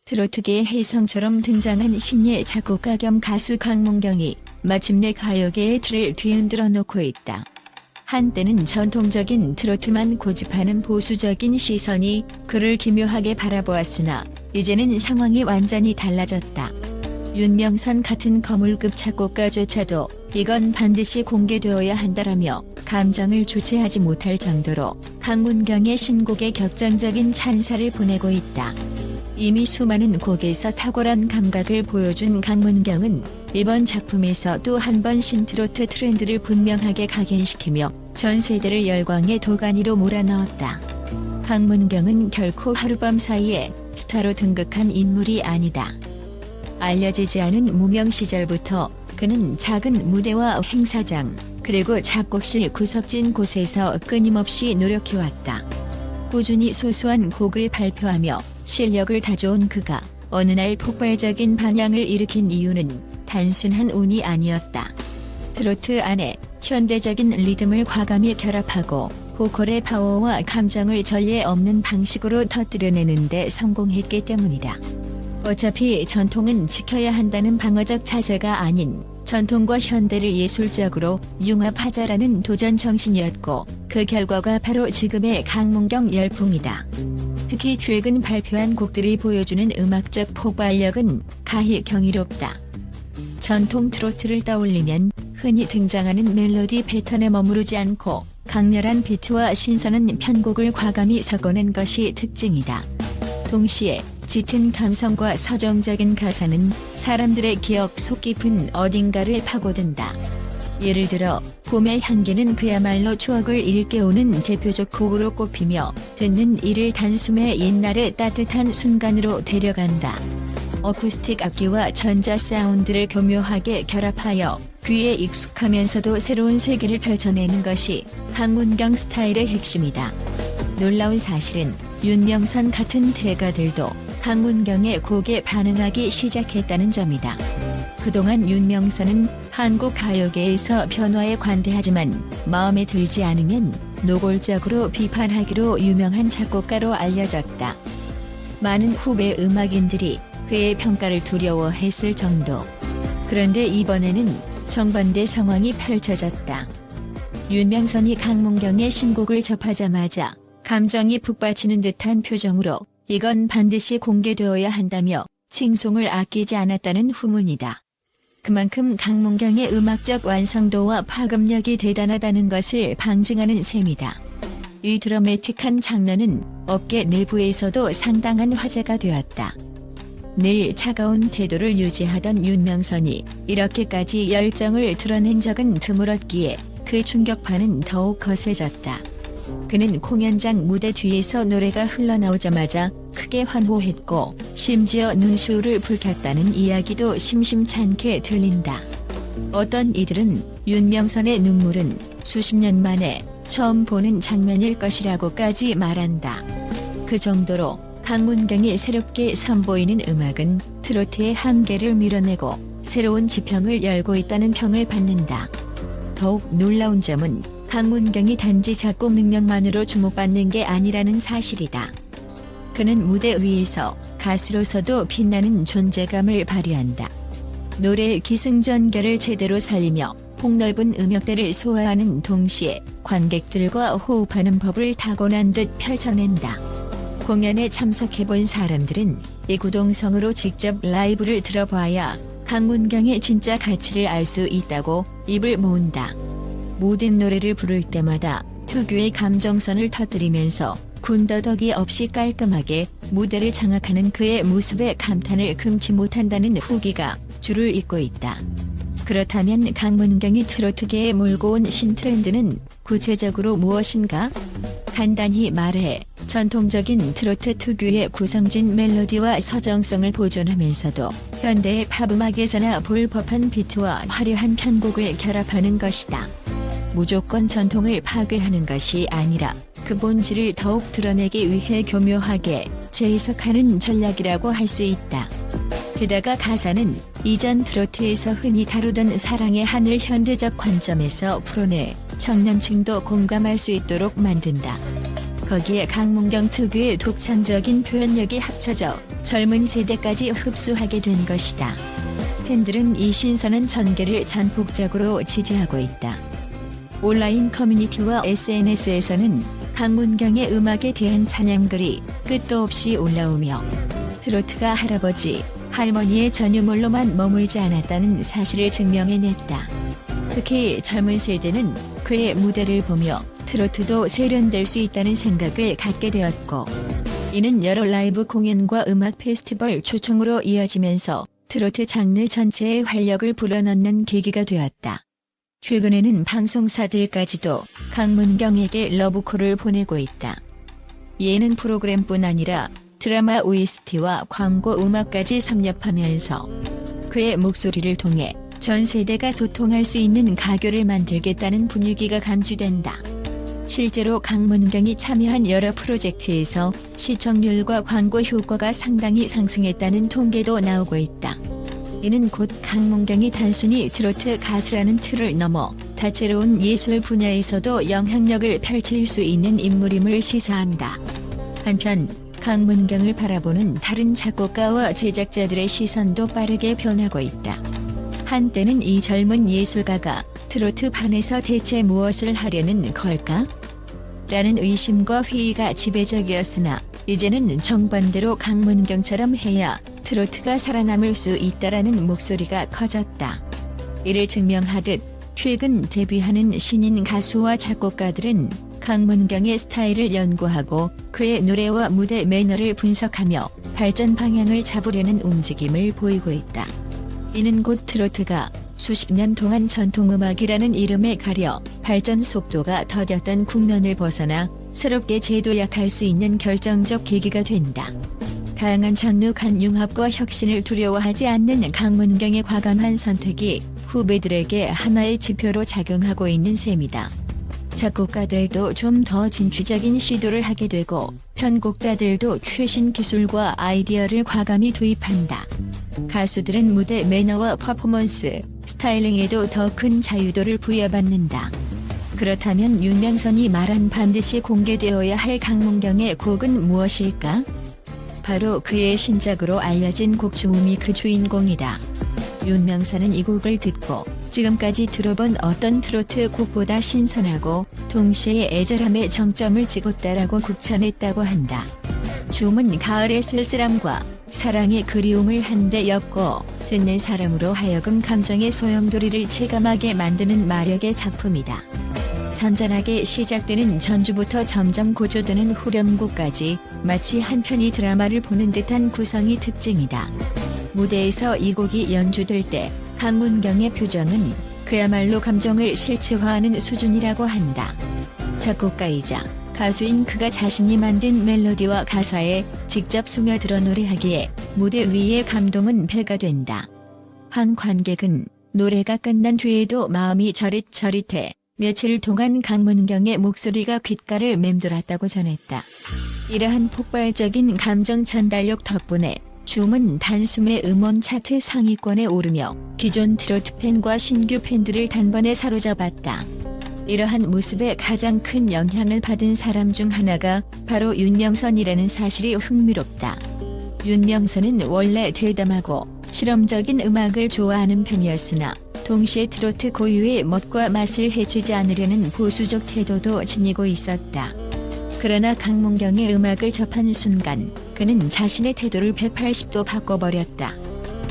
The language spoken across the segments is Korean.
트로트계의 혜성처럼 등장한 신예 작곡가 겸 가수 강문경이 마침내 가요계의 틀을 뒤흔들어 놓고 있다. 한때는 전통적인 트로트만 고집하는 보수적인 시선이 그를 기묘하게 바라보았으나 이제는 상황이 완전히 달라졌다. 윤명선 같은 거물급 작곡가조차도 이건 반드시 공개되어야 한다라며 감정을 주체하지 못할 정도로 강문경의 신곡에 격정적인 찬사를 보내고 있다. 이미 수많은 곡에서 탁월한 감각을 보여준 강문경은 이번 작품에서 또 한 번 신트로트 트렌드를 분명하게 각인시키며 전 세대를 열광의 도가니로 몰아넣었다. 강문경은 결코 하룻밤 사이에 스타로 등극한 인물이 아니다. 알려지지 않은 무명 시절부터 그는 작은 무대와 행사장, 그리고 작곡실 구석진 곳에서 끊임없이 노력해왔다. 꾸준히 소소한 곡을 발표하며 실력을 다져온 그가 어느 날 폭발적인 반향을 일으킨 이유는 단순한 운이 아니었다. 트로트 안에 현대적인 리듬을 과감히 결합하고 보컬의 파워와 감정을 전례 없는 방식으로 터뜨려내는 데 성공했기 때문이다. 어차피 전통은 지켜야 한다는 방어적 자세가 아닌 전통과 현대를 예술적으로 융합하자라는 도전 정신이었고 그 결과가 바로 지금의 강문경 열풍이다. 특히 최근 발표한 곡들이 보여주는 음악적 폭발력은 가히 경이롭다. 전통 트로트를 떠올리면 흔히 등장하는 멜로디 패턴에 머무르지 않고 강렬한 비트와 신선한 편곡을 과감히 섞어낸 것이 특징이다. 동시에 짙은 감성과 서정적인 가사는 사람들의 기억 속 깊은 어딘가를 파고든다. 예를 들어 봄의 향기는 그야말로 추억을 일깨우는 대표적 곡으로 꼽히며 듣는 이를 단숨에 옛날의 따뜻한 순간으로 데려간다. 어쿠스틱 악기와 전자 사운드를 교묘하게 결합하여 귀에 익숙하면서도 새로운 세계를 펼쳐내는 것이 강문경 스타일의 핵심이다. 놀라운 사실은 윤명선 같은 대가들도 강문경의 곡에 반응하기 시작했다는 점이다. 그동안 윤명선은 한국 가요계에서 변화에 관대하지만 마음에 들지 않으면 노골적으로 비판하기로 유명한 작곡가로 알려졌다. 많은 후배 음악인들이 그의 평가를 두려워했을 정도. 그런데 이번에는 정반대 상황이 펼쳐졌다. 윤명선이 강문경의 신곡을 접하자마자 감정이 북받치는 듯한 표정으로 이건 반드시 공개되어야 한다며 칭송을 아끼지 않았다는 후문이다. 그만큼 강문경의 음악적 완성도와 파급력이 대단하다는 것을 방증하는 셈이다. 이 드라마틱한 장면은 업계 내부에서도 상당한 화제가 되었다. 늘 차가운 태도를 유지하던 윤명선이 이렇게까지 열정을 드러낸 적은 드물었기에 그 충격파는 더욱 거세졌다. 그는 공연장 무대 뒤에서 노래가 흘러나오자마자 크게 환호했고 심지어 눈시울을 붉혔다는 이야기도 심심찮게 들린다. 어떤 이들은 윤명선의 눈물은 수십 년 만에 처음 보는 장면일 것이라고까지 말한다. 그 정도로 강문경이 새롭게 선보이는 음악은 트로트의 한계를 밀어내고 새로운 지평을 열고 있다는 평을 받는다. 더욱 놀라운 점은 강문경이 단지 작곡 능력만으로 주목받는 게 아니라는 사실이다. 그는 무대 위에서 가수로서도 빛나는 존재감을 발휘한다. 노래의 기승전결을 제대로 살리며 폭넓은 음역대를 소화하는 동시에 관객들과 호흡하는 법을 타고난 듯 펼쳐낸다. 공연에 참석해본 사람들은 이 구동성으로 직접 라이브를 들어봐야 강문경의 진짜 가치를 알 수 있다고 입을 모은다. 모든 노래를 부를 때마다 특유의 감정선을 터뜨리면서 군더더기 없이 깔끔하게 무대를 장악하는 그의 모습에 감탄을 금치 못한다는 후기가 줄을 잇고 있다. 그렇다면 강문경이 트로트계에 몰고 온 신트렌드는 구체적으로 무엇인가? 간단히 말해 전통적인 트로트 특유의 구성진 멜로디와 서정성을 보존하면서도 현대의 팝음악에서나 볼 법한 비트와 화려한 편곡을 결합하는 것이다. 무조건 전통을 파괴하는 것이 아니라 그 본질을 더욱 드러내기 위해 교묘하게 재해석하는 전략이라고 할 수 있다. 게다가 가사는 이전 트로트에서 흔히 다루던 사랑의 한을 현대적 관점에서 풀어내 청년층도 공감할 수 있도록 만든다. 거기에 강문경 특유의 독창적인 표현력이 합쳐져 젊은 세대까지 흡수하게 된 것이다. 팬들은 이 신선한 전개를 전폭적으로 지지하고 있다. 온라인 커뮤니티와 SNS에서는 강문경의 음악에 대한 찬양글이 끝도 없이 올라오며 트로트가 할아버지, 할머니의 전유물로만 머물지 않았다는 사실을 증명해냈다. 특히 젊은 세대는 그의 무대를 보며 트로트도 세련될 수 있다는 생각을 갖게 되었고, 이는 여러 라이브 공연과 음악 페스티벌 초청으로 이어지면서 트로트 장르 전체의 활력을 불어넣는 계기가 되었다. 최근에는 방송사들까지도 강문경에게 러브콜을 보내고 있다. 예능 프로그램뿐 아니라 드라마 OST와 광고 음악까지 섭렵하면서 그의 목소리를 통해 전 세대가 소통할 수 있는 가교를 만들겠다는 분위기가 감지된다. 실제로 강문경이 참여한 여러 프로젝트에서 시청률과 광고 효과가 상당히 상승했다는 통계도 나오고 있다. 이는 곧 강문경이 단순히 트로트 가수라는 틀을 넘어 다채로운 예술 분야에서도 영향력을 펼칠 수 있는 인물임을 시사한다. 한편 강문경을 바라보는 다른 작곡가와 제작자들의 시선도 빠르게 변하고 있다. 한때는 이 젊은 예술가가 트로트판에서 대체 무엇을 하려는 걸까? 라는 의심과 회의가 지배적이었으나 이제는 정반대로 강문경처럼 해야 트로트가 살아남을 수 있다라는 목소리가 커졌다. 이를 증명하듯 최근 데뷔하는 신인 가수와 작곡가들은 강문경의 스타일을 연구하고 그의 노래와 무대 매너를 분석하며 발전 방향을 잡으려는 움직임을 보이고 있다. 이는 곧 트로트가 수십 년 동안 전통음악이라는 이름에 가려 발전 속도가 더뎠던 국면을 벗어나 새롭게 재도약할 수 있는 결정적 계기가 된다. 다양한 장르 간 융합과 혁신을 두려워하지 않는 강문경의 과감한 선택이 후배들에게 하나의 지표로 작용하고 있는 셈이다. 작곡가들도 좀 더 진취적인 시도를 하게 되고 편곡자들도 최신 기술과 아이디어를 과감히 도입한다. 가수들은 무대 매너와 퍼포먼스, 스타일링에도 더 큰 자유도를 부여받는다. 그렇다면 윤명선이 말한 반드시 공개되어야 할 강문경의 곡은 무엇일까? 바로 그의 신작으로 알려진 곡 주음이 그 주인공이다. 윤명선은 이 곡을 듣고 지금까지 들어본 어떤 트로트 곡보다 신선하고 동시에 애절함의 정점을 찍었다라고 극찬했다고 한다. 주음은 가을의 쓸쓸함과 사랑의 그리움을 한데 엮고 듣는 사람으로 하여금 감정의 소용돌이를 체감하게 만드는 마력의 작품이다. 잔잔하게 시작되는 전주부터 점점 고조되는 후렴구까지 마치 한 편의 드라마를 보는 듯한 구성이 특징이다. 무대에서 이 곡이 연주될 때 강문경의 표정은 그야말로 감정을 실체화하는 수준이라고 한다. 작곡가이자 가수인 그가 자신이 만든 멜로디와 가사에 직접 스며들어 노래하기에 무대 위의 감동은 배가 된다. 한 관객은 노래가 끝난 뒤에도 마음이 저릿저릿해 며칠 동안 강문경의 목소리가 귓가를 맴돌았다고 전했다. 이러한 폭발적인 감정 전달력 덕분에 주음은 단숨에 음원 차트 상위권에 오르며 기존 트로트 팬과 신규 팬들을 단번에 사로잡았다. 이러한 모습에 가장 큰 영향을 받은 사람 중 하나가 바로 윤명선이라는 사실이 흥미롭다. 윤명선은 원래 대담하고 실험적인 음악을 좋아하는 편이었으나 동시에 트로트 고유의 멋과 맛을 해치지 않으려는 보수적 태도도 지니고 있었다. 그러나 강문경의 음악을 접한 순간 그는 자신의 태도를 180도 바꿔버렸다.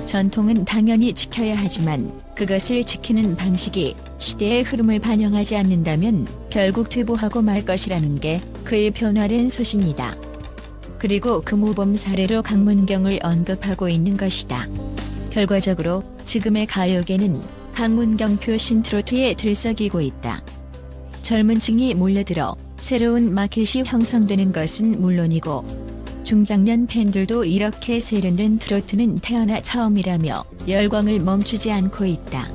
전통은 당연히 지켜야 하지만 그것을 지키는 방식이 시대의 흐름을 반영하지 않는다면 결국 퇴보하고 말 것이라는 게 그의 변화된 소신이다. 그리고 그 모범 사례로 강문경을 언급하고 있는 것이다. 결과적으로 지금의 가요계는 강문경표 신트로트에 들썩이고 있다. 젊은 층이 몰려들어 새로운 마켓이 형성되는 것은 물론이고 중장년 팬들도 이렇게 세련된 트로트는 태어나 처음이라며 열광을 멈추지 않고 있다.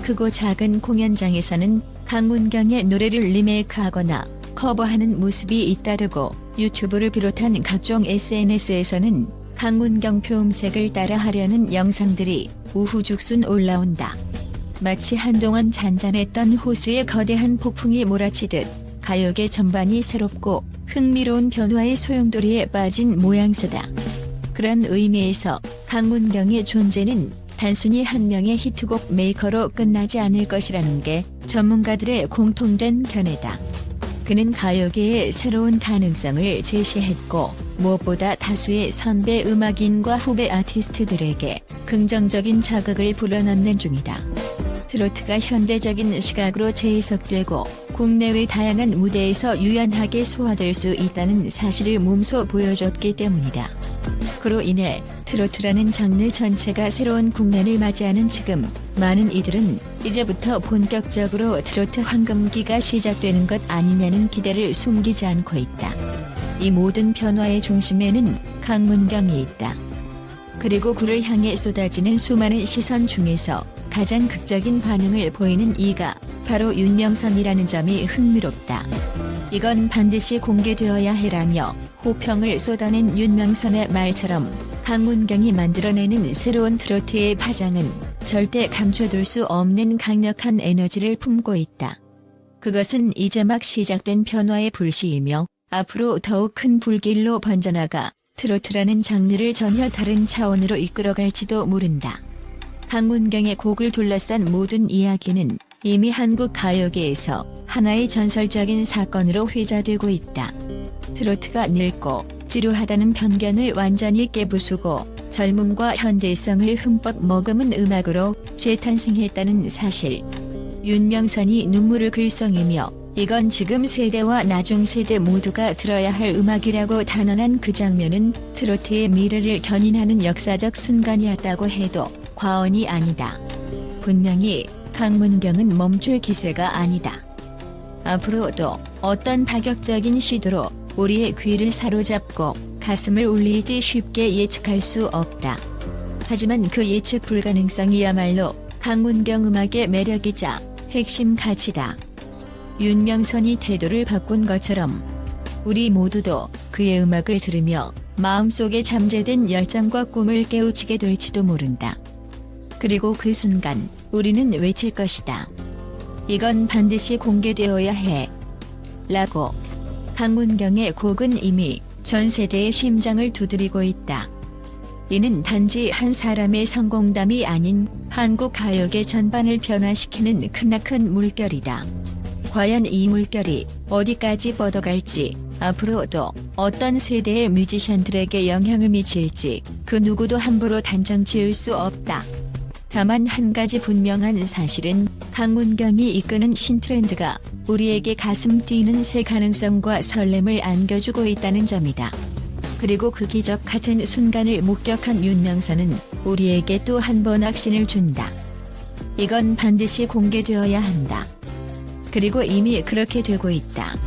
크고 작은 공연장에서는 강문경의 노래를 리메이크하거나 커버하는 모습이 잇따르고 유튜브를 비롯한 각종 SNS에서는 강문경표 음색을 따라하려는 영상들이 우후죽순 올라온다. 마치 한동안 잔잔했던 호수에 거대한 폭풍이 몰아치듯 가요계 전반이 새롭고 흥미로운 변화의 소용돌이에 빠진 모양새다. 그런 의미에서 강문경의 존재는 단순히 한 명의 히트곡 메이커로 끝나지 않을 것이라는 게 전문가들의 공통된 견해다. 그는 가요계의 새로운 가능성을 제시했고 무엇보다 다수의 선배 음악인과 후배 아티스트들에게 긍정적인 자극을 불어넣는 중이다. 트로트가 현대적인 시각으로 재해석되고 국내외 다양한 무대에서 유연하게 소화될 수 있다는 사실을 몸소 보여줬기 때문이다. 그로 인해 트로트라는 장르 전체가 새로운 국면을 맞이하는 지금 많은 이들은 이제부터 본격적으로 트로트 황금기가 시작되는 것 아니냐는 기대를 숨기지 않고 있다. 이 모든 변화의 중심에는 강문경이 있다. 그리고 그를 향해 쏟아지는 수많은 시선 중에서 가장 극적인 반응을 보이는 이가 바로 윤명선이라는 점이 흥미롭다. 이건 반드시 공개되어야 해라며 호평을 쏟아낸 윤명선의 말처럼 강문경이 만들어내는 새로운 트로트의 파장은 절대 감춰둘 수 없는 강력한 에너지를 품고 있다. 그것은 이제 막 시작된 변화의 불씨이며 앞으로 더욱 큰 불길로 번져나가 트로트라는 장르를 전혀 다른 차원으로 이끌어갈지도 모른다. 강문경의 곡을 둘러싼 모든 이야기는 이미 한국 가요계에서 하나의 전설적인 사건으로 회자되고 있다. 트로트가 늙고 지루하다는 편견을 완전히 깨부수고 젊음과 현대성을 흠뻑 머금은 음악으로 재탄생했다는 사실. 윤명선이 눈물을 글썽이며 이건 지금 세대와 나중 세대 모두가 들어야 할 음악이라고 단언한 그 장면은 트로트의 미래를 견인하는 역사적 순간이었다고 해도 과언이 아니다. 분명히 강문경은 멈출 기세가 아니다. 앞으로도 어떤 파격적인 시도로 우리의 귀를 사로잡고 가슴을 울릴지 쉽게 예측할 수 없다. 하지만 그 예측 불가능성이야말로 강문경 음악의 매력이자 핵심 가치다. 윤명선이 태도를 바꾼 것처럼 우리 모두도 그의 음악을 들으며 마음속에 잠재된 열정과 꿈을 깨우치게 될지도 모른다. 그리고 그 순간 우리는 외칠 것이다. 이건 반드시 공개되어야 해. 라고. 강문경의 곡은 이미 전 세대의 심장을 두드리고 있다. 이는 단지 한 사람의 성공담이 아닌 한국 가요계 전반을 변화시키는 크나큰 물결이다. 과연 이 물결이 어디까지 뻗어갈지, 앞으로도 어떤 세대의 뮤지션들에게 영향을 미칠지 그 누구도 함부로 단정 지을 수 없다. 다만 한 가지 분명한 사실은 강문경이 이끄는 신트렌드가 우리에게 가슴 뛰는 새 가능성과 설렘을 안겨주고 있다는 점이다. 그리고 그 기적 같은 순간을 목격한 윤명선은 우리에게 또 한 번 확신을 준다. 이건 반드시 공개되어야 한다. 그리고 이미 그렇게 되고 있다.